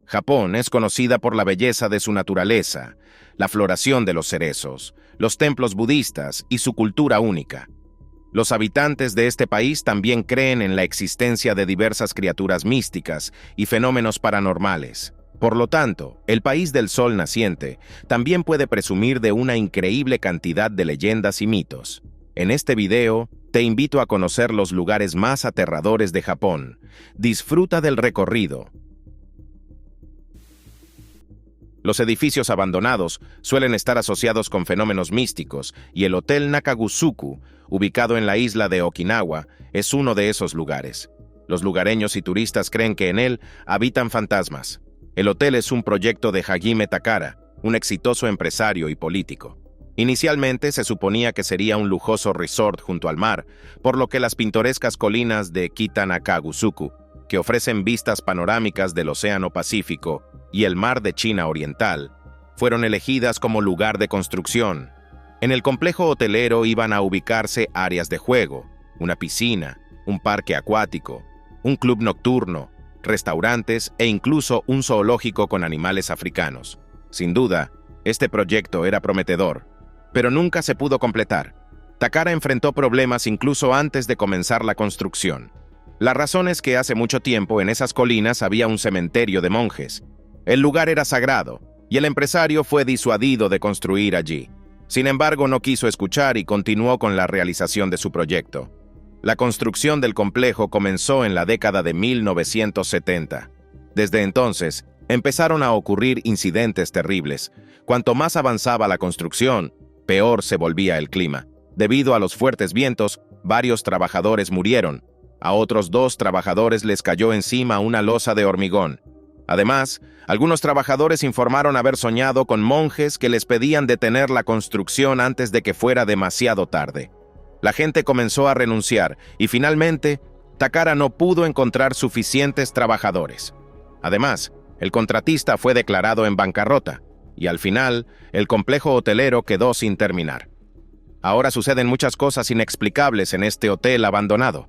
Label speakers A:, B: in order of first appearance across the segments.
A: Japón es conocida por la belleza de su naturaleza, la floración de los cerezos, los templos budistas y su cultura única. Los habitantes de este país también creen en la existencia de diversas criaturas místicas y fenómenos paranormales. Por lo tanto, el país del sol naciente también puede presumir de una increíble cantidad de leyendas y mitos. En este video, te invito a conocer los lugares más aterradores de Japón. Disfruta del recorrido. Los edificios abandonados suelen estar asociados con fenómenos místicos y el Hotel Nakagusuku, ubicado en la isla de Okinawa, es uno de esos lugares. Los lugareños y turistas creen que en él habitan fantasmas. El hotel es un proyecto de Hajime Takara, un exitoso empresario y político. Inicialmente se suponía que sería un lujoso resort junto al mar, por lo que las pintorescas colinas de Kita-Nakagusuku, que ofrecen vistas panorámicas del Océano Pacífico y el Mar de China Oriental, fueron elegidas como lugar de construcción. En el complejo hotelero iban a ubicarse áreas de juego, una piscina, un parque acuático, un club nocturno, restaurantes e incluso un zoológico con animales africanos. Sin duda, este proyecto era prometedor, pero nunca se pudo completar. Takara enfrentó problemas incluso antes de comenzar la construcción. La razón es que hace mucho tiempo en esas colinas había un cementerio de monjes. El lugar era sagrado, y el empresario fue disuadido de construir allí. Sin embargo, no quiso escuchar y continuó con la realización de su proyecto. La construcción del complejo comenzó en la década de 1970. Desde entonces, empezaron a ocurrir incidentes terribles. Cuanto más avanzaba la construcción, peor se volvía el clima. Debido a los fuertes vientos, varios trabajadores murieron. A otros 2 trabajadores les cayó encima una losa de hormigón. Además, algunos trabajadores informaron haber soñado con monjes que les pedían detener la construcción antes de que fuera demasiado tarde. La gente comenzó a renunciar y finalmente, Takara no pudo encontrar suficientes trabajadores. Además, el contratista fue declarado en bancarrota y al final, el complejo hotelero quedó sin terminar. Ahora suceden muchas cosas inexplicables en este hotel abandonado.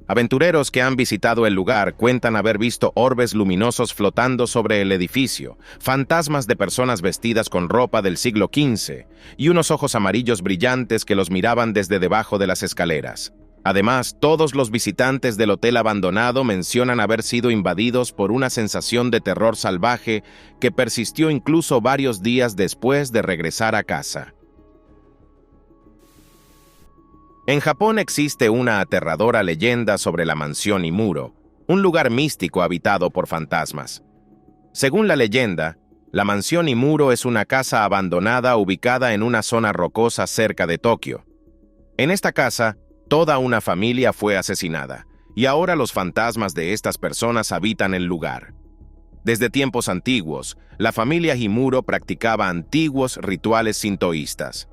A: Aventureros que han visitado el lugar cuentan haber visto orbes luminosos flotando sobre el edificio, fantasmas de personas vestidas con ropa del siglo XV y unos ojos amarillos brillantes que los miraban desde debajo de las escaleras. Además, todos los visitantes del hotel abandonado mencionan haber sido invadidos por una sensación de terror salvaje que persistió incluso varios días después de regresar a casa. En Japón existe una aterradora leyenda sobre la mansión Imuro, un lugar místico habitado por fantasmas. Según la leyenda, la mansión Imuro es una casa abandonada ubicada en una zona rocosa cerca de Tokio. En esta casa, toda una familia fue asesinada, y ahora los fantasmas de estas personas habitan el lugar. Desde tiempos antiguos, la familia Imuro practicaba antiguos rituales sintoístas.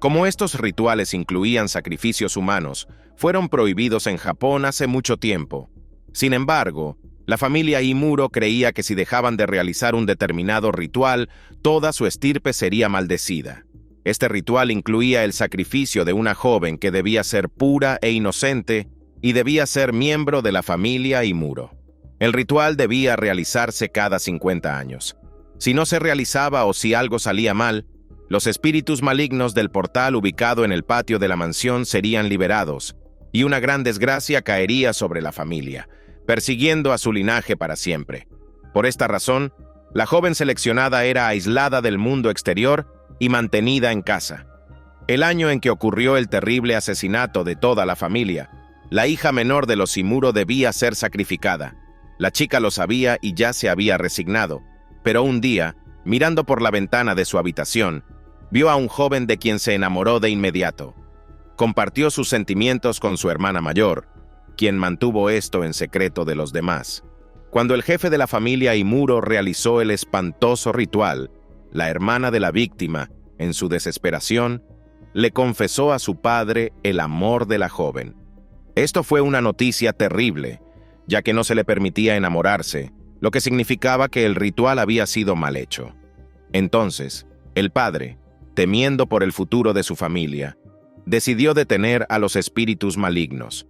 A: Como estos rituales incluían sacrificios humanos, fueron prohibidos en Japón hace mucho tiempo. Sin embargo, la familia Imuro creía que si dejaban de realizar un determinado ritual, toda su estirpe sería maldecida. Este ritual incluía el sacrificio de una joven que debía ser pura e inocente y debía ser miembro de la familia Imuro. El ritual debía realizarse cada 50 años. Si no se realizaba o si algo salía mal, los espíritus malignos del portal ubicado en el patio de la mansión serían liberados, y una gran desgracia caería sobre la familia, persiguiendo a su linaje para siempre. Por esta razón, la joven seleccionada era aislada del mundo exterior y mantenida en casa. El año en que ocurrió el terrible asesinato de toda la familia, la hija menor de los Imuro debía ser sacrificada. La chica lo sabía y ya se había resignado, pero un día, mirando por la ventana de su habitación, vio a un joven de quien se enamoró de inmediato. Compartió sus sentimientos con su hermana mayor, quien mantuvo esto en secreto de los demás. Cuando el jefe de la familia Imuro realizó el espantoso ritual, la hermana de la víctima, en su desesperación, le confesó a su padre el amor de la joven. Esto fue una noticia terrible, ya que no se le permitía enamorarse, lo que significaba que el ritual había sido mal hecho. Entonces, el padre, temiendo por el futuro de su familia, decidió detener a los espíritus malignos.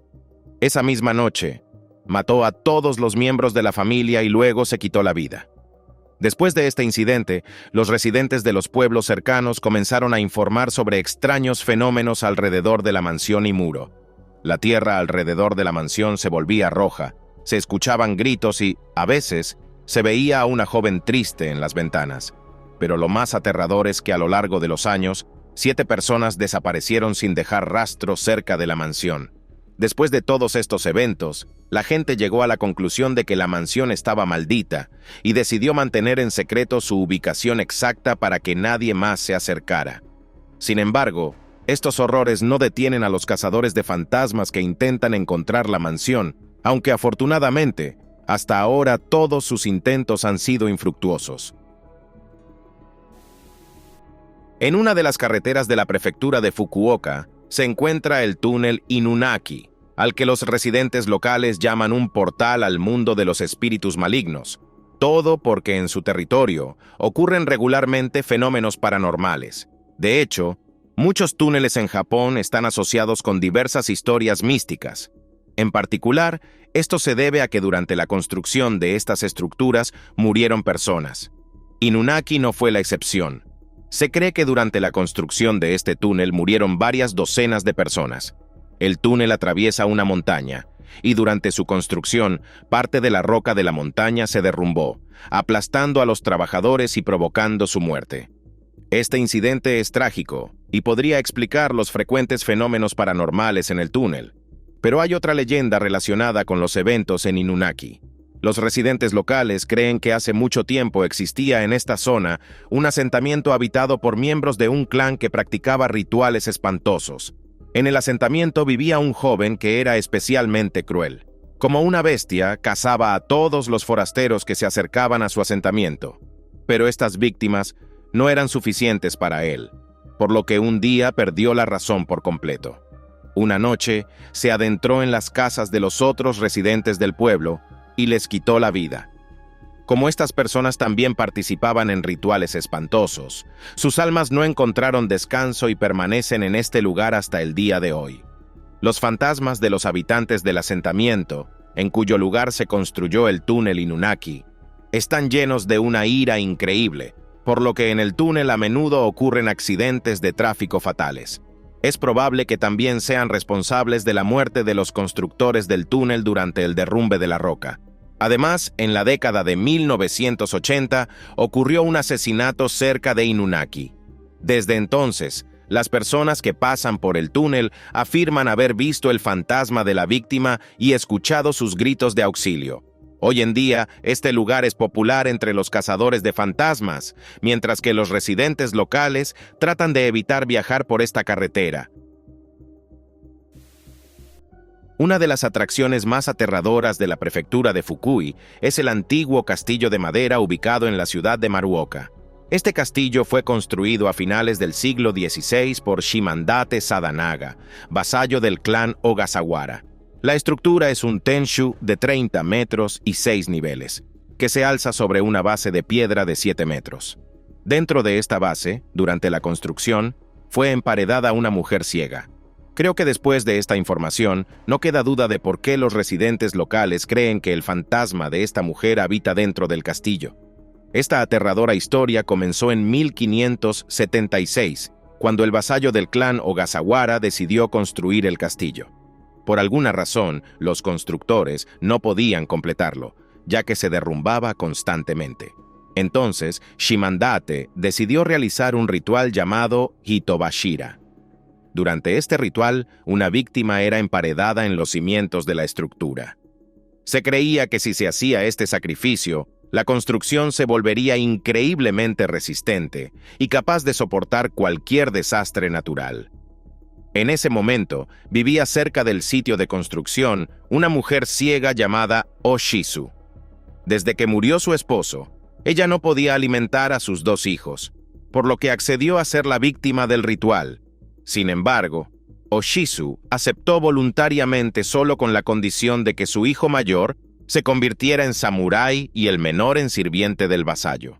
A: Esa misma noche, mató a todos los miembros de la familia y luego se quitó la vida. Después de este incidente, los residentes de los pueblos cercanos comenzaron a informar sobre extraños fenómenos alrededor de la mansión y muro. La tierra alrededor de la mansión se volvía roja, se escuchaban gritos y, a veces, se veía a una joven triste en las ventanas. Pero lo más aterrador es que a lo largo de los años, 7 personas desaparecieron sin dejar rastro cerca de la mansión. Después de todos estos eventos, la gente llegó a la conclusión de que la mansión estaba maldita y decidió mantener en secreto su ubicación exacta para que nadie más se acercara. Sin embargo, estos horrores no detienen a los cazadores de fantasmas que intentan encontrar la mansión, aunque afortunadamente, hasta ahora todos sus intentos han sido infructuosos. En una de las carreteras de la prefectura de Fukuoka se encuentra el túnel Inunaki, al que los residentes locales llaman un portal al mundo de los espíritus malignos. Todo porque en su territorio ocurren regularmente fenómenos paranormales. De hecho, muchos túneles en Japón están asociados con diversas historias místicas. En particular, esto se debe a que durante la construcción de estas estructuras murieron personas. Inunaki no fue la excepción. Se cree que durante la construcción de este túnel murieron varias docenas de personas. El túnel atraviesa una montaña, y durante su construcción, parte de la roca de la montaña se derrumbó, aplastando a los trabajadores y provocando su muerte. Este incidente es trágico, y podría explicar los frecuentes fenómenos paranormales en el túnel. Pero hay otra leyenda relacionada con los eventos en Inunaki. Los residentes locales creen que hace mucho tiempo existía en esta zona un asentamiento habitado por miembros de un clan que practicaba rituales espantosos. En el asentamiento vivía un joven que era especialmente cruel. Como una bestia, cazaba a todos los forasteros que se acercaban a su asentamiento. Pero estas víctimas no eran suficientes para él, por lo que un día perdió la razón por completo. Una noche se adentró en las casas de los otros residentes del pueblo y les quitó la vida. Como estas personas también participaban en rituales espantosos, sus almas no encontraron descanso y permanecen en este lugar hasta el día de hoy. Los fantasmas de los habitantes del asentamiento, en cuyo lugar se construyó el túnel Inunaki, están llenos de una ira increíble, por lo que en el túnel a menudo ocurren accidentes de tráfico fatales. Es probable que también sean responsables de la muerte de los constructores del túnel durante el derrumbe de la roca. Además, en la década de 1980 ocurrió un asesinato cerca de Inunaki. Desde entonces, las personas que pasan por el túnel afirman haber visto el fantasma de la víctima y escuchado sus gritos de auxilio. Hoy en día, este lugar es popular entre los cazadores de fantasmas, mientras que los residentes locales tratan de evitar viajar por esta carretera. Una de las atracciones más aterradoras de la prefectura de Fukui es el antiguo castillo de madera ubicado en la ciudad de Maruoka. Este castillo fue construido a finales del siglo XVI por Shimandate Sadanaga, vasallo del clan Ogasawara. La estructura es un tenshu de 30 metros y 6 niveles, que se alza sobre una base de piedra de 7 metros. Dentro de esta base, durante la construcción, fue emparedada una mujer ciega. Creo que después de esta información, no queda duda de por qué los residentes locales creen que el fantasma de esta mujer habita dentro del castillo. Esta aterradora historia comenzó en 1576, cuando el vasallo del clan Ogasawara decidió construir el castillo. Por alguna razón, los constructores no podían completarlo, ya que se derrumbaba constantemente. Entonces, Shimandate decidió realizar un ritual llamado Hitobashira. Durante este ritual, una víctima era emparedada en los cimientos de la estructura. Se creía que si se hacía este sacrificio, la construcción se volvería increíblemente resistente y capaz de soportar cualquier desastre natural. En ese momento, vivía cerca del sitio de construcción una mujer ciega llamada Oshizu. Desde que murió su esposo, ella no podía alimentar a sus 2 hijos, por lo que accedió a ser la víctima del ritual. Sin embargo, Oshizu aceptó voluntariamente solo con la condición de que su hijo mayor se convirtiera en samurái y el menor en sirviente del vasallo.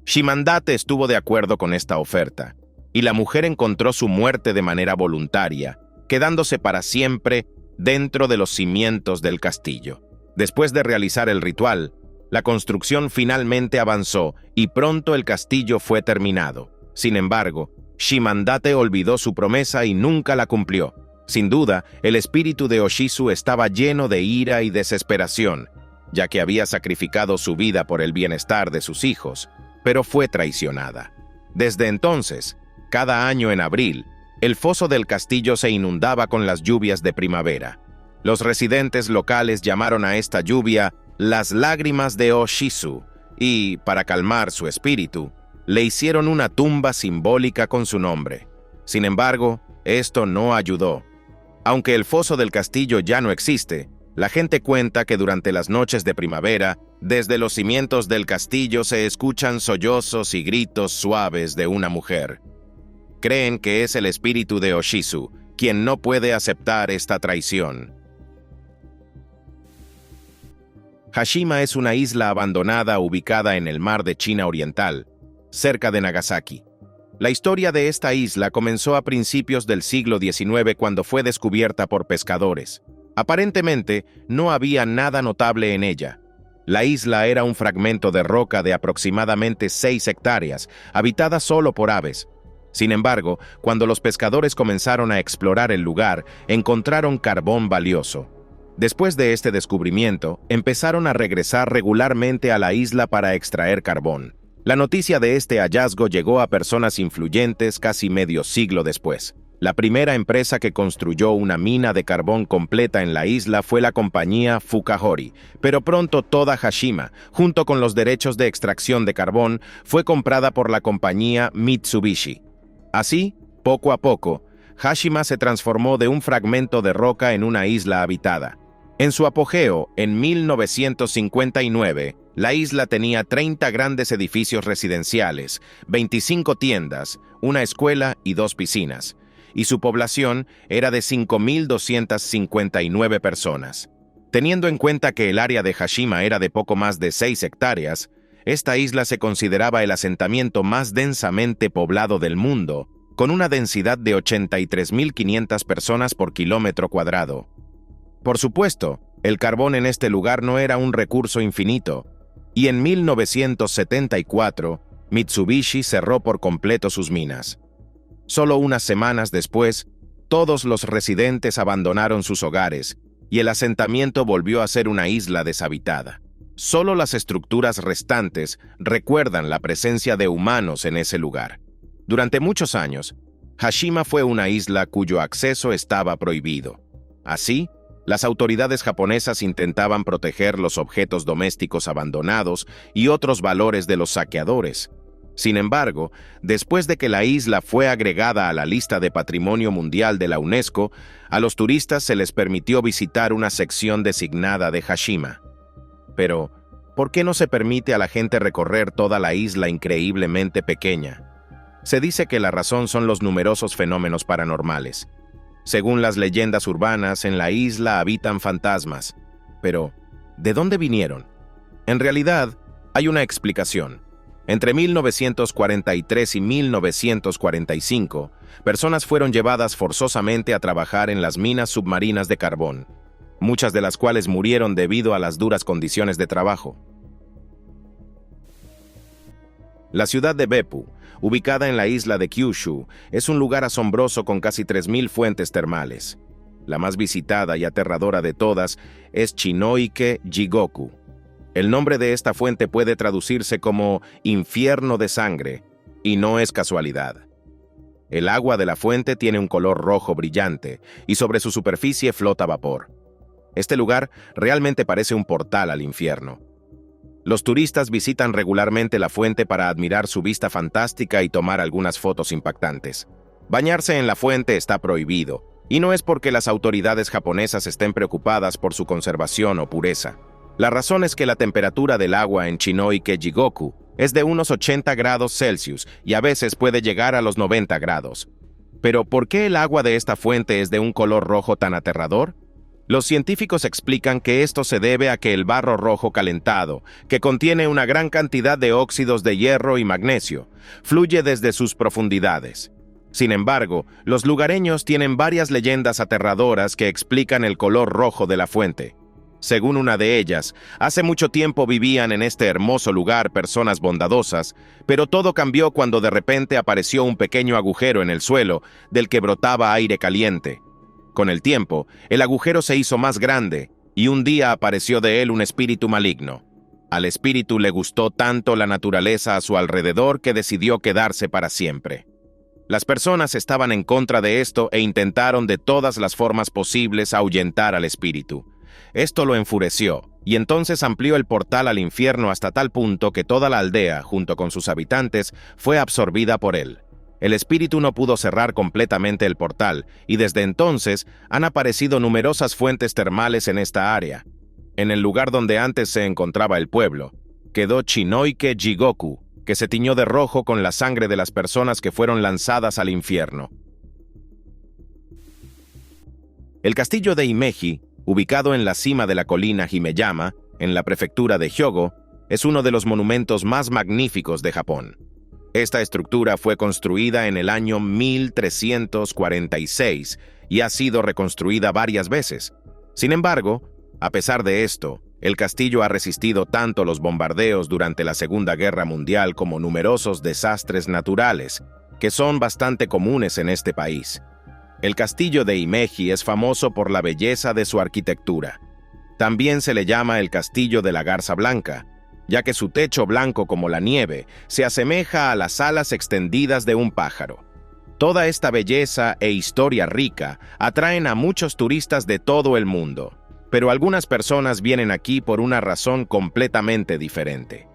A: Shimandate estuvo de acuerdo con esta oferta, y la mujer encontró su muerte de manera voluntaria, quedándose para siempre dentro de los cimientos del castillo. Después de realizar el ritual, La construcción finalmente avanzó y pronto el castillo fue terminado. Sin embargo, Shimandate olvidó su promesa y nunca la cumplió. Sin duda, el espíritu de Oshizu estaba lleno de ira y desesperación, ya que había sacrificado su vida por el bienestar de sus hijos, pero fue traicionada. Desde entonces, cada año en abril, el foso del castillo se inundaba con las lluvias de primavera. Los residentes locales llamaron a esta lluvia las lágrimas de Oshizu y, para calmar su espíritu, le hicieron una tumba simbólica con su nombre. Sin embargo, esto no ayudó. Aunque el foso del castillo ya no existe, la gente cuenta que durante las noches de primavera, desde los cimientos del castillo se escuchan sollozos y gritos suaves de una mujer. Creen que es el espíritu de Oshizu, quien no puede aceptar esta traición. Hashima es una isla abandonada ubicada en el mar de China Oriental, cerca de Nagasaki. La historia de esta isla comenzó a principios del siglo XIX cuando fue descubierta por pescadores. Aparentemente, no había nada notable en ella. La isla era un fragmento de roca de aproximadamente 6 hectáreas, habitada solo por aves. Sin embargo, cuando los pescadores comenzaron a explorar el lugar, encontraron carbón valioso. Después de este descubrimiento, empezaron a regresar regularmente a la isla para extraer carbón. La noticia de este hallazgo llegó a personas influyentes casi medio siglo después. La primera empresa que construyó una mina de carbón completa en la isla fue la compañía Fukahori, pero pronto toda Hashima, junto con los derechos de extracción de carbón, fue comprada por la compañía Mitsubishi. Así, poco a poco, Hashima se transformó de un fragmento de roca en una isla habitada. En su apogeo, en 1959, la isla tenía 30 grandes edificios residenciales, 25 tiendas, una escuela y 2 piscinas, y su población era de 5.259 personas. Teniendo en cuenta que el área de Hashima era de poco más de 6 hectáreas, esta isla se consideraba el asentamiento más densamente poblado del mundo, con una densidad de 83.500 personas por kilómetro cuadrado. Por supuesto, el carbón en este lugar no era un recurso infinito, y en 1974, Mitsubishi cerró por completo sus minas. Solo unas semanas después, todos los residentes abandonaron sus hogares, y el asentamiento volvió a ser una isla deshabitada. Solo las estructuras restantes recuerdan la presencia de humanos en ese lugar. Durante muchos años, Hashima fue una isla cuyo acceso estaba prohibido. Así, las autoridades japonesas intentaban proteger los objetos domésticos abandonados y otros valores de los saqueadores. Sin embargo, después de que la isla fue agregada a la lista de Patrimonio Mundial de la UNESCO, a los turistas se les permitió visitar una sección designada de Hashima. Pero, ¿por qué no se permite a la gente recorrer toda la isla increíblemente pequeña? Se dice que la razón son los numerosos fenómenos paranormales. Según las leyendas urbanas, en la isla habitan fantasmas. Pero, ¿de dónde vinieron? En realidad, hay una explicación. Entre 1943 y 1945, personas fueron llevadas forzosamente a trabajar en las minas submarinas de carbón, muchas de las cuales murieron debido a las duras condiciones de trabajo. La ciudad de Beppu, ubicada en la isla de Kyushu, es un lugar asombroso con casi 3.000 fuentes termales. La más visitada y aterradora de todas es Chinoike Jigoku. El nombre de esta fuente puede traducirse como infierno de sangre, y no es casualidad. El agua de la fuente tiene un color rojo brillante, y sobre su superficie flota vapor. Este lugar realmente parece un portal al infierno. Los turistas visitan regularmente la fuente para admirar su vista fantástica y tomar algunas fotos impactantes. Bañarse en la fuente está prohibido, y no es porque las autoridades japonesas estén preocupadas por su conservación o pureza. La razón es que la temperatura del agua en Chinoike Jigoku es de unos 80 grados Celsius y a veces puede llegar a los 90 grados. Pero, ¿por qué el agua de esta fuente es de un color rojo tan aterrador? Los científicos explican que esto se debe a que el barro rojo calentado, que contiene una gran cantidad de óxidos de hierro y magnesio, fluye desde sus profundidades. Sin embargo, los lugareños tienen varias leyendas aterradoras que explican el color rojo de la fuente. Según una de ellas, hace mucho tiempo vivían en este hermoso lugar personas bondadosas, pero todo cambió cuando de repente apareció un pequeño agujero en el suelo del que brotaba aire caliente. Con el tiempo, el agujero se hizo más grande y un día apareció de él un espíritu maligno. Al espíritu le gustó tanto la naturaleza a su alrededor que decidió quedarse para siempre. Las personas estaban en contra de esto e intentaron de todas las formas posibles ahuyentar al espíritu. Esto lo enfureció, y entonces amplió el portal al infierno hasta tal punto que toda la aldea, junto con sus habitantes, fue absorbida por él. El espíritu no pudo cerrar completamente el portal, y desde entonces han aparecido numerosas fuentes termales en esta área. En el lugar donde antes se encontraba el pueblo, quedó Chinoike Jigoku, que se tiñó de rojo con la sangre de las personas que fueron lanzadas al infierno. El castillo de Himeji, ubicado en la cima de la colina Himeyama, en la prefectura de Hyogo, es uno de los monumentos más magníficos de Japón. Esta estructura fue construida en el año 1346 y ha sido reconstruida varias veces. Sin embargo, a pesar de esto, el castillo ha resistido tanto los bombardeos durante la Segunda Guerra Mundial como numerosos desastres naturales, que son bastante comunes en este país. El castillo de Himeji es famoso por la belleza de su arquitectura. También se le llama el castillo de la Garza Blanca, ya que su techo blanco como la nieve se asemeja a las alas extendidas de un pájaro. Toda esta belleza e historia rica atraen a muchos turistas de todo el mundo, pero algunas personas vienen aquí por una razón completamente diferente.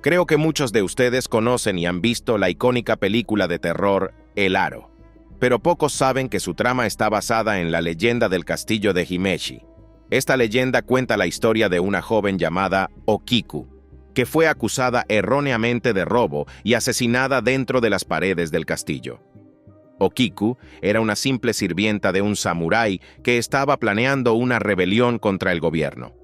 A: Creo que muchos de ustedes conocen y han visto la icónica película de terror El Aro, pero pocos saben que su trama está basada en la leyenda del castillo de Himeji. Esta leyenda cuenta la historia de una joven llamada Okiku, que fue acusada erróneamente de robo y asesinada dentro de las paredes del castillo. Okiku era una simple sirvienta de un samurái que estaba planeando una rebelión contra el gobierno.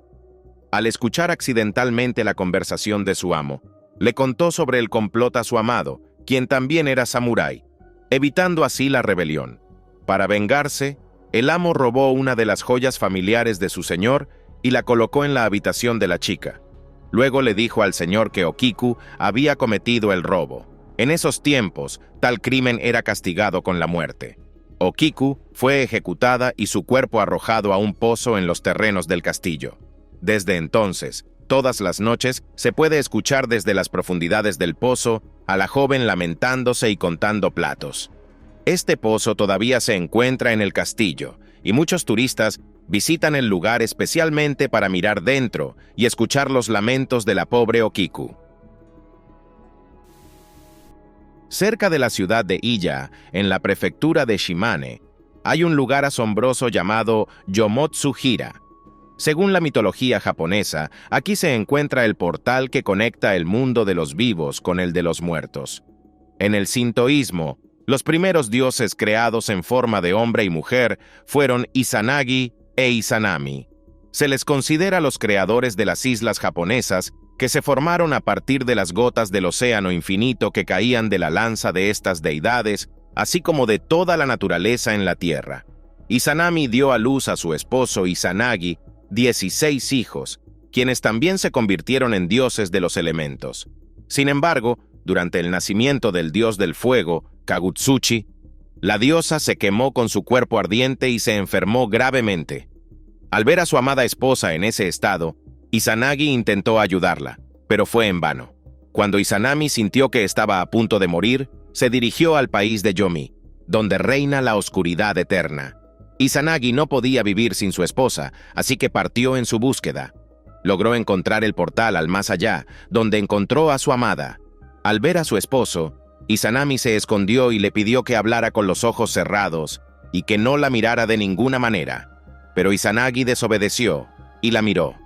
A: Al escuchar accidentalmente la conversación de su amo, le contó sobre el complot a su amado, quien también era samurái, evitando así la rebelión. Para vengarse, el amo robó una de las joyas familiares de su señor y la colocó en la habitación de la chica. Luego le dijo al señor que Okiku había cometido el robo. En esos tiempos, tal crimen era castigado con la muerte. Okiku fue ejecutada y su cuerpo arrojado a un pozo en los terrenos del castillo. Desde entonces, todas las noches se puede escuchar desde las profundidades del pozo a la joven lamentándose y contando platos. Este pozo todavía se encuentra en el castillo y muchos turistas visitan el lugar especialmente para mirar dentro y escuchar los lamentos de la pobre Okiku. Cerca de la ciudad de Iya, en la prefectura de Shimane, hay un lugar asombroso llamado Yomotsu-hira. Según la mitología japonesa, aquí se encuentra el portal que conecta el mundo de los vivos con el de los muertos. En el sintoísmo, los primeros dioses creados en forma de hombre y mujer fueron Izanagi e Izanami. Se les considera los creadores de las islas japonesas que se formaron a partir de las gotas del océano infinito que caían de la lanza de estas deidades, así como de toda la naturaleza en la tierra. Izanami dio a luz a su esposo Izanagi 16 hijos, quienes también se convirtieron en dioses de los elementos. Sin embargo, durante el nacimiento del dios del fuego, Kagutsuchi, la diosa se quemó con su cuerpo ardiente y se enfermó gravemente. Al ver a su amada esposa en ese estado, Izanagi intentó ayudarla, pero fue en vano. Cuando Izanami sintió que estaba a punto de morir, se dirigió al país de Yomi, donde reina la oscuridad eterna. Izanagi no podía vivir sin su esposa, así que partió en su búsqueda. Logró encontrar el portal al más allá, donde encontró a su amada. Al ver a su esposo, Izanami se escondió y le pidió que hablara con los ojos cerrados y que no la mirara de ninguna manera. Pero Izanagi desobedeció y la miró.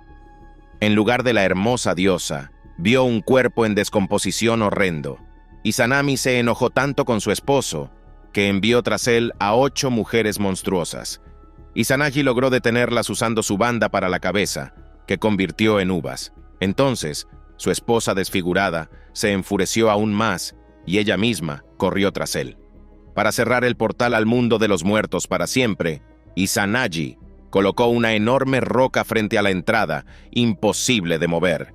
A: En lugar de la hermosa diosa, vio un cuerpo en descomposición horrendo. Izanami se enojó tanto con su esposo que envió tras él a 8 mujeres monstruosas. Izanagi logró detenerlas usando su banda para la cabeza, que convirtió en uvas. Entonces, su esposa desfigurada se enfureció aún más y ella misma corrió tras él. Para cerrar el portal al mundo de los muertos para siempre, Izanagi Colocó una enorme roca frente a la entrada, imposible de mover.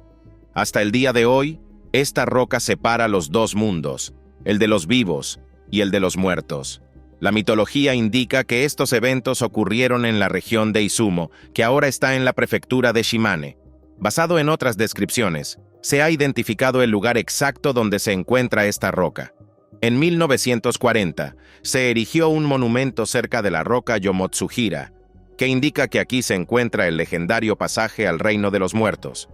A: Hasta el día de hoy, esta roca separa los dos mundos, el de los vivos y el de los muertos. La mitología indica que estos eventos ocurrieron en la región de Izumo, que ahora está en la prefectura de Shimane. Basado en otras descripciones, se ha identificado el lugar exacto donde se encuentra esta roca. En 1940, se erigió un monumento cerca de la roca Yomotsuhira, que indica que aquí se encuentra el legendario pasaje al reino de los muertos.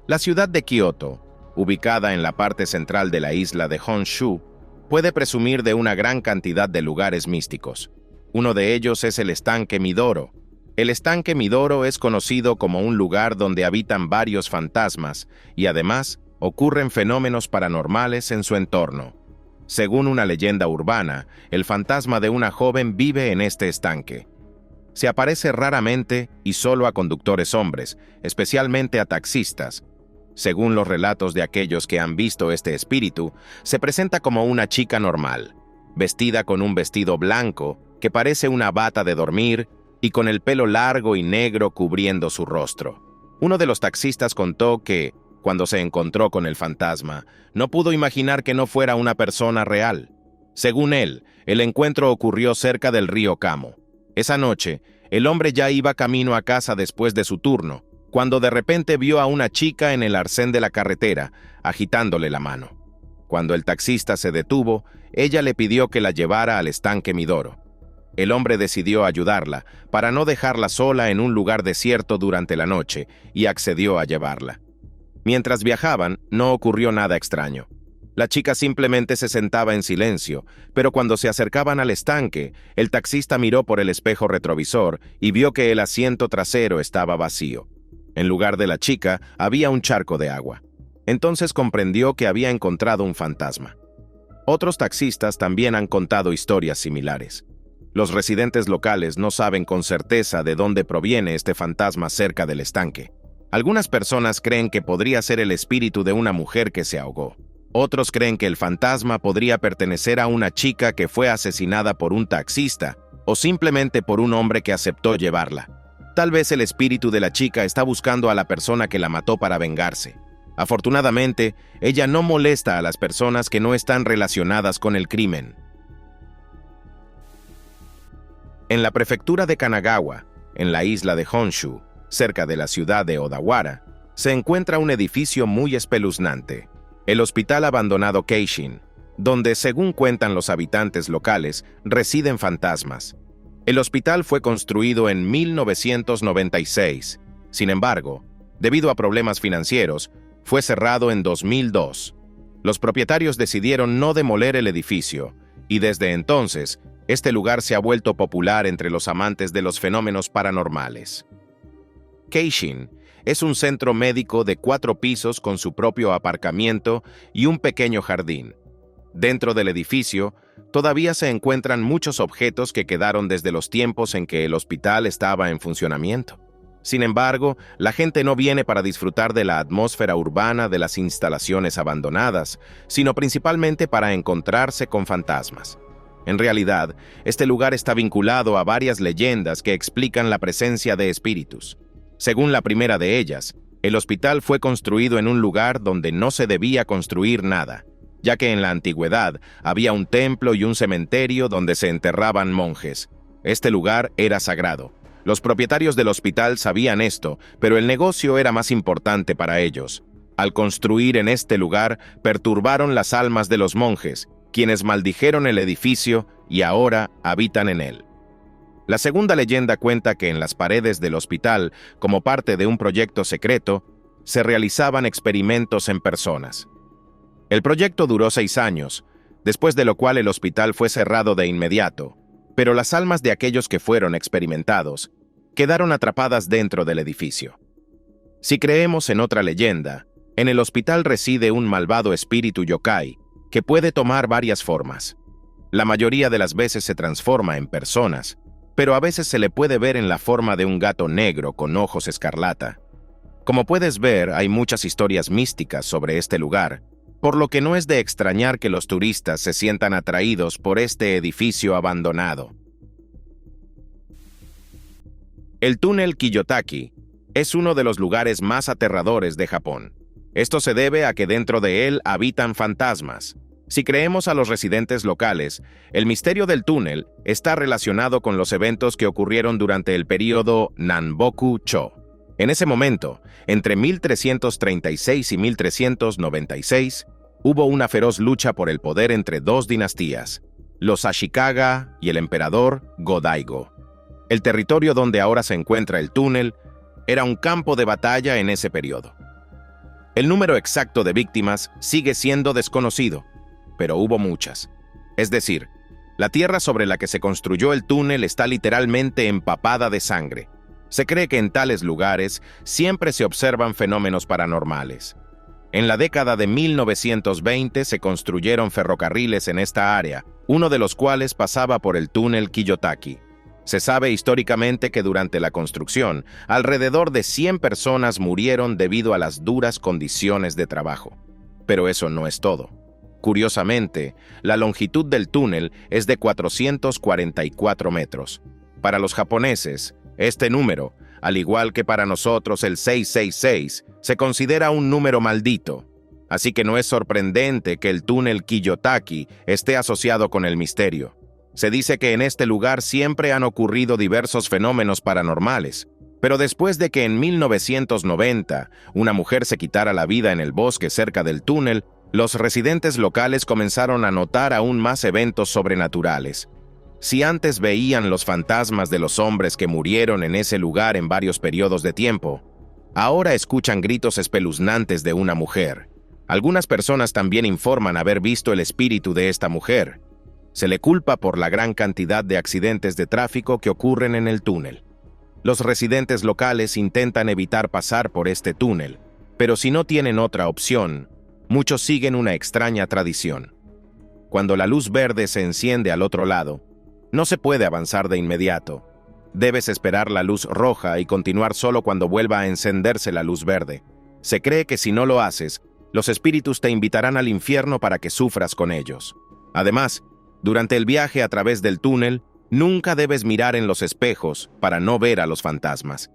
A: La ciudad de Kioto, ubicada en la parte central de la isla de Honshu, puede presumir de una gran cantidad de lugares místicos. Uno de ellos es el estanque Midoro. El estanque Midoro es conocido como un lugar donde habitan varios fantasmas y además ocurren fenómenos paranormales en su entorno. Según una leyenda urbana, el fantasma de una joven vive en este estanque. Se aparece raramente y solo a conductores hombres, especialmente a taxistas. Según los relatos de aquellos que han visto este espíritu, se presenta como una chica normal, vestida con un vestido blanco que parece una bata de dormir y con el pelo largo y negro cubriendo su rostro. Uno de los taxistas contó que, cuando se encontró con el fantasma, no pudo imaginar que no fuera una persona real. Según él, el encuentro ocurrió cerca del río Kamo. Esa noche, el hombre ya iba camino a casa después de su turno, cuando de repente vio a una chica en el arcén de la carretera, agitándole la mano. Cuando el taxista se detuvo, ella le pidió que la llevara al estanque Midoro. El hombre decidió ayudarla, para no dejarla sola en un lugar desierto durante la noche, y accedió a llevarla. Mientras viajaban, no ocurrió nada extraño. La chica simplemente se sentaba en silencio, pero cuando se acercaban al estanque, el taxista miró por el espejo retrovisor y vio que el asiento trasero estaba vacío. En lugar de la chica, había un charco de agua. Entonces comprendió que había encontrado un fantasma. Otros taxistas también han contado historias similares. Los residentes locales no saben con certeza de dónde proviene este fantasma cerca del estanque. Algunas personas creen que podría ser el espíritu de una mujer que se ahogó. Otros creen que el fantasma podría pertenecer a una chica que fue asesinada por un taxista o simplemente por un hombre que aceptó llevarla. Tal vez el espíritu de la chica está buscando a la persona que la mató para vengarse. Afortunadamente, ella no molesta a las personas que no están relacionadas con el crimen. En la prefectura de Kanagawa, en la isla de Honshu, cerca de la ciudad de Odawara, se encuentra un edificio muy espeluznante, el hospital abandonado Keishin, donde, según cuentan los habitantes locales, residen fantasmas. El hospital fue construido en 1996. Sin embargo, debido a problemas financieros, fue cerrado en 2002. Los propietarios decidieron no demoler el edificio, y desde entonces, este lugar se ha vuelto popular entre los amantes de los fenómenos paranormales. Keishin es un centro médico de 4 pisos con su propio aparcamiento y un pequeño jardín. Dentro del edificio, todavía se encuentran muchos objetos que quedaron desde los tiempos en que el hospital estaba en funcionamiento. Sin embargo, la gente no viene para disfrutar de la atmósfera urbana de las instalaciones abandonadas, sino principalmente para encontrarse con fantasmas. En realidad, este lugar está vinculado a varias leyendas que explican la presencia de espíritus. Según la primera de ellas, el hospital fue construido en un lugar donde no se debía construir nada, ya que en la antigüedad había un templo y un cementerio donde se enterraban monjes. Este lugar era sagrado. Los propietarios del hospital sabían esto, pero el negocio era más importante para ellos. Al construir en este lugar, perturbaron las almas de los monjes, quienes maldijeron el edificio y ahora habitan en él. La segunda leyenda cuenta que en las paredes del hospital, como parte de un proyecto secreto, se realizaban experimentos en personas. El proyecto duró 6 años, después de lo cual el hospital fue cerrado de inmediato, pero las almas de aquellos que fueron experimentados quedaron atrapadas dentro del edificio. Si creemos en otra leyenda, en el hospital reside un malvado espíritu yokai que puede tomar varias formas. La mayoría de las veces se transforma en personas, pero a veces se le puede ver en la forma de un gato negro con ojos escarlata. Como puedes ver, hay muchas historias místicas sobre este lugar, por lo que no es de extrañar que los turistas se sientan atraídos por este edificio abandonado. El túnel Kiyotaki es uno de los lugares más aterradores de Japón. Esto se debe a que dentro de él habitan fantasmas. Si creemos a los residentes locales, el misterio del túnel está relacionado con los eventos que ocurrieron durante el período Nanboku-cho. En ese momento, entre 1336 y 1396, hubo una feroz lucha por el poder entre dos dinastías, los Ashikaga y el emperador Go-Daigo. El territorio donde ahora se encuentra el túnel era un campo de batalla en ese periodo. El número exacto de víctimas sigue siendo desconocido, pero hubo muchas. Es decir, la tierra sobre la que se construyó el túnel está literalmente empapada de sangre. Se cree que en tales lugares siempre se observan fenómenos paranormales. En la década de 1920 se construyeron ferrocarriles en esta área, uno de los cuales pasaba por el túnel Kiyotaki. Se sabe históricamente que durante la construcción, alrededor de 100 personas murieron debido a las duras condiciones de trabajo. Pero eso no es todo. Curiosamente, la longitud del túnel es de 444 metros. Para los japoneses, este número, al igual que para nosotros el 666, se considera un número maldito. Así que no es sorprendente que el túnel Kiyotaki esté asociado con el misterio. Se dice que en este lugar siempre han ocurrido diversos fenómenos paranormales, pero después de que en 1990 una mujer se quitara la vida en el bosque cerca del túnel, los residentes locales comenzaron a notar aún más eventos sobrenaturales. Si antes veían los fantasmas de los hombres que murieron en ese lugar en varios periodos de tiempo, ahora escuchan gritos espeluznantes de una mujer. Algunas personas también informan haber visto el espíritu de esta mujer. Se le culpa por la gran cantidad de accidentes de tráfico que ocurren en el túnel. Los residentes locales intentan evitar pasar por este túnel, pero si no tienen otra opción, muchos siguen una extraña tradición. Cuando la luz verde se enciende al otro lado, no se puede avanzar de inmediato. Debes esperar la luz roja y continuar solo cuando vuelva a encenderse la luz verde. Se cree que si no lo haces, los espíritus te invitarán al infierno para que sufras con ellos. Además, durante el viaje a través del túnel, nunca debes mirar en los espejos para no ver a los fantasmas.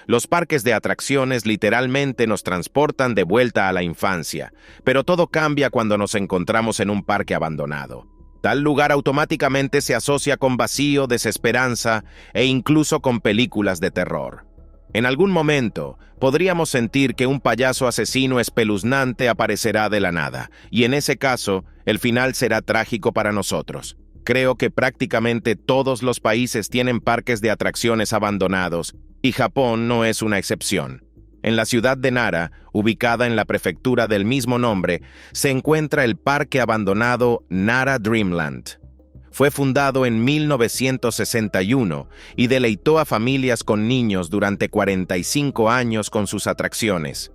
A: Los parques de atracciones literalmente nos transportan de vuelta a la infancia, pero todo cambia cuando nos encontramos en un parque abandonado. Tal lugar automáticamente se asocia con vacío, desesperanza e incluso con películas de terror. En algún momento, podríamos sentir que un payaso asesino espeluznante aparecerá de la nada, y en ese caso, el final será trágico para nosotros. Creo que prácticamente todos los países tienen parques de atracciones abandonados, y Japón no es una excepción. En la ciudad de Nara, ubicada en la prefectura del mismo nombre, se encuentra el parque abandonado Nara Dreamland. Fue fundado en 1961 y deleitó a familias con niños durante 45 años con sus atracciones.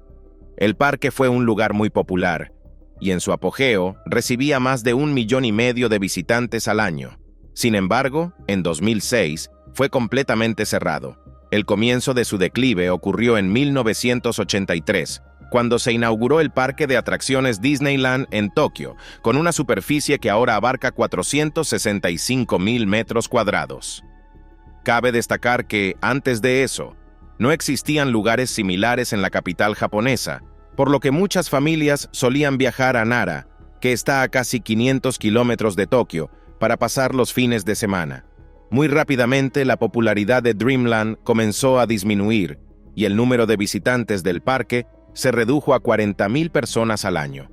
A: El parque fue un lugar muy popular, y en su apogeo recibía más de 1,5 millones de visitantes al año. Sin embargo, en 2006 fue completamente cerrado. El comienzo de su declive ocurrió en 1983, cuando se inauguró el parque de atracciones Disneyland en Tokio, con una superficie que ahora abarca 465,000 metros cuadrados. Cabe destacar que, antes de eso, no existían lugares similares en la capital japonesa, por lo que muchas familias solían viajar a Nara, que está a casi 500 kilómetros de Tokio, para pasar los fines de semana. Muy rápidamente, la popularidad de Dreamland comenzó a disminuir, y el número de visitantes del parque se redujo a 40,000 personas al año.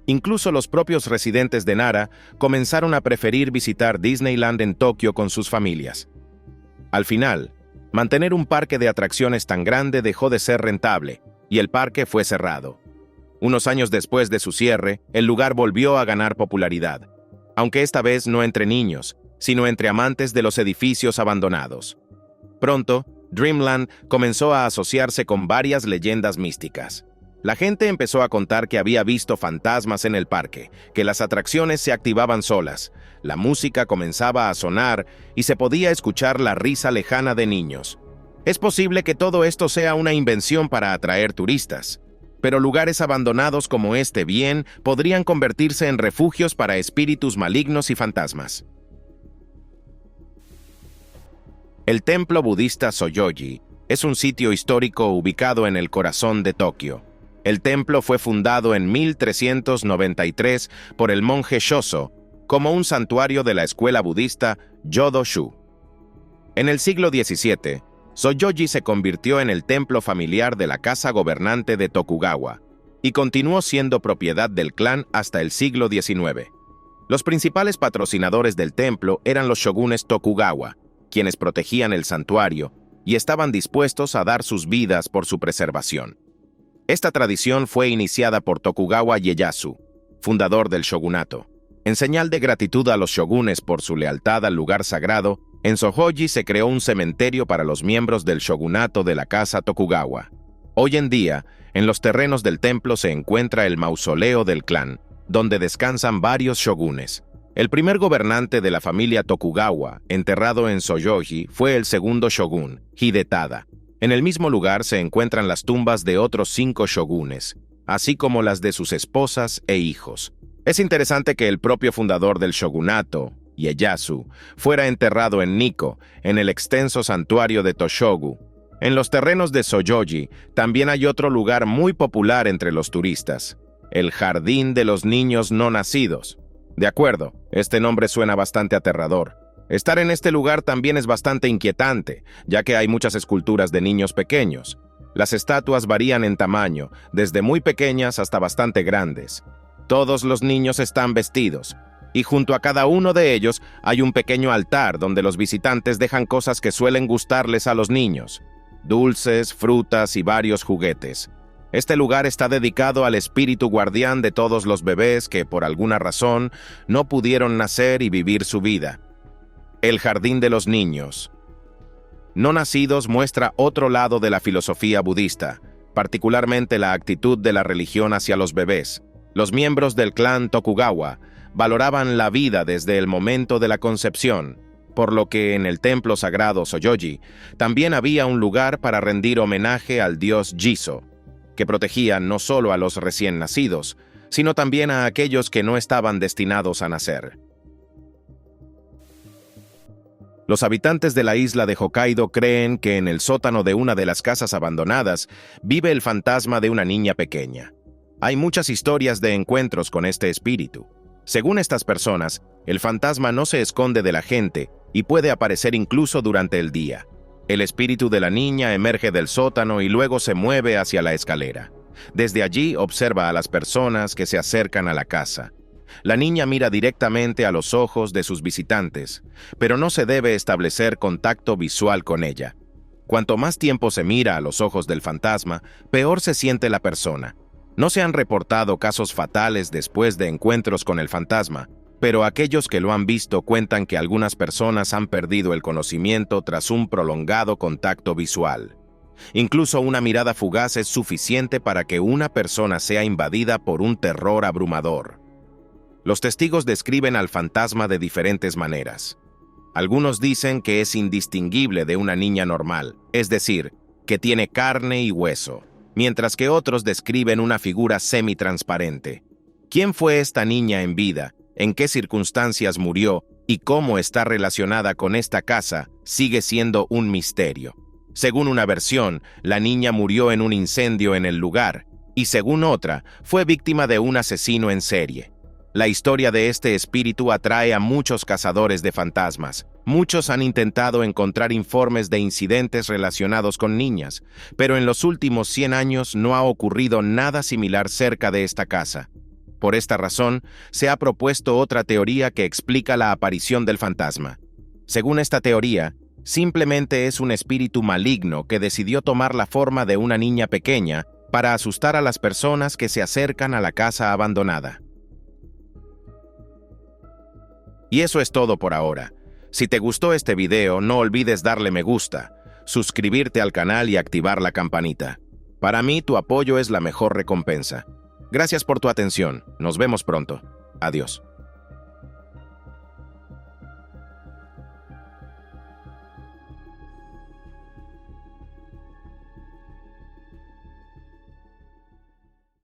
A: Incluso los propios residentes de Nara comenzaron a preferir visitar Disneyland en Tokio con sus familias. Al final, mantener un parque de atracciones tan grande dejó de ser rentable, y el parque fue cerrado. Unos años después de su cierre, el lugar volvió a ganar popularidad, aunque esta vez no entre niños, sino entre amantes de los edificios abandonados. Pronto, Dreamland comenzó a asociarse con varias leyendas místicas. La gente empezó a contar que había visto fantasmas en el parque, que las atracciones se activaban solas, la música comenzaba a sonar y se podía escuchar la risa lejana de niños. Es posible que todo esto sea una invención para atraer turistas, pero lugares abandonados como este bien podrían convertirse en refugios para espíritus malignos y fantasmas. El templo budista Soyoji es un sitio histórico ubicado en el corazón de Tokio. El templo fue fundado en 1393 por el monje Shoso como un santuario de la escuela budista Jodo-shu. En el siglo XVII, Soyoji se convirtió en el templo familiar de la casa gobernante de Tokugawa y continuó siendo propiedad del clan hasta el siglo XIX. Los principales patrocinadores del templo eran los shogunes Tokugawa, quienes protegían el santuario y estaban dispuestos a dar sus vidas por su preservación. Esta tradición fue iniciada por Tokugawa Ieyasu, fundador del shogunato. En señal de gratitud a los shogunes por su lealtad al lugar sagrado, en Sojoji se creó un cementerio para los miembros del shogunato de la casa Tokugawa. Hoy en día, en los terrenos del templo se encuentra el mausoleo del clan, donde descansan varios shogunes. El primer gobernante de la familia Tokugawa, enterrado en Soyoji, fue el segundo shogun, Hidetada. En el mismo lugar se encuentran las tumbas de otros 5 shogunes, así como las de sus esposas e hijos. Es interesante que el propio fundador del shogunato, Ieyasu, fuera enterrado en Nikko, en el extenso santuario de Toshogu. En los terrenos de Soyoji también hay otro lugar muy popular entre los turistas, el Jardín de los Niños No Nacidos. De acuerdo, este nombre suena bastante aterrador. Estar en este lugar también es bastante inquietante, ya que hay muchas esculturas de niños pequeños. Las estatuas varían en tamaño, desde muy pequeñas hasta bastante grandes. Todos los niños están vestidos, y junto a cada uno de ellos hay un pequeño altar donde los visitantes dejan cosas que suelen gustarles a los niños: dulces, frutas y varios juguetes. Este lugar está dedicado al espíritu guardián de todos los bebés que, por alguna razón, no pudieron nacer y vivir su vida. El Jardín de los Niños No Nacidos muestra otro lado de la filosofía budista, particularmente la actitud de la religión hacia los bebés. Los miembros del clan Tokugawa valoraban la vida desde el momento de la concepción, por lo que en el templo sagrado Soyoji también había un lugar para rendir homenaje al dios Jiso, que protegía no solo a los recién nacidos, sino también a aquellos que no estaban destinados a nacer. Los habitantes de la isla de Hokkaido creen que en el sótano de una de las casas abandonadas vive el fantasma de una niña pequeña. Hay muchas historias de encuentros con este espíritu. Según estas personas, el fantasma no se esconde de la gente y puede aparecer incluso durante el día. El espíritu de la niña emerge del sótano y luego se mueve hacia la escalera. Desde allí observa a las personas que se acercan a la casa. La niña mira directamente a los ojos de sus visitantes, pero no se debe establecer contacto visual con ella. Cuanto más tiempo se mira a los ojos del fantasma, peor se siente la persona. No se han reportado casos fatales después de encuentros con el fantasma, pero aquellos que lo han visto cuentan que algunas personas han perdido el conocimiento tras un prolongado contacto visual. Incluso una mirada fugaz es suficiente para que una persona sea invadida por un terror abrumador. Los testigos describen al fantasma de diferentes maneras. Algunos dicen que es indistinguible de una niña normal, es decir, que tiene carne y hueso, mientras que otros describen una figura semitransparente. ¿Quién fue esta niña en vida? ¿En qué circunstancias murió? ¿Y cómo está relacionada con esta casa? Sigue siendo un misterio. Según una versión, la niña murió en un incendio en el lugar, y según otra, fue víctima de un asesino en serie. La historia de este espíritu atrae a muchos cazadores de fantasmas. Muchos han intentado encontrar informes de incidentes relacionados con niñas, pero en los últimos 100 años no ha ocurrido nada similar cerca de esta casa. Por esta razón, se ha propuesto otra teoría que explica la aparición del fantasma. Según esta teoría, simplemente es un espíritu maligno que decidió tomar la forma de una niña pequeña para asustar a las personas que se acercan a la casa abandonada. Y eso es todo por ahora. Si te gustó este video, no olvides darle me gusta, suscribirte al canal y activar la campanita. Para mí, tu apoyo es la mejor recompensa. Gracias por tu atención. Nos vemos pronto. Adiós.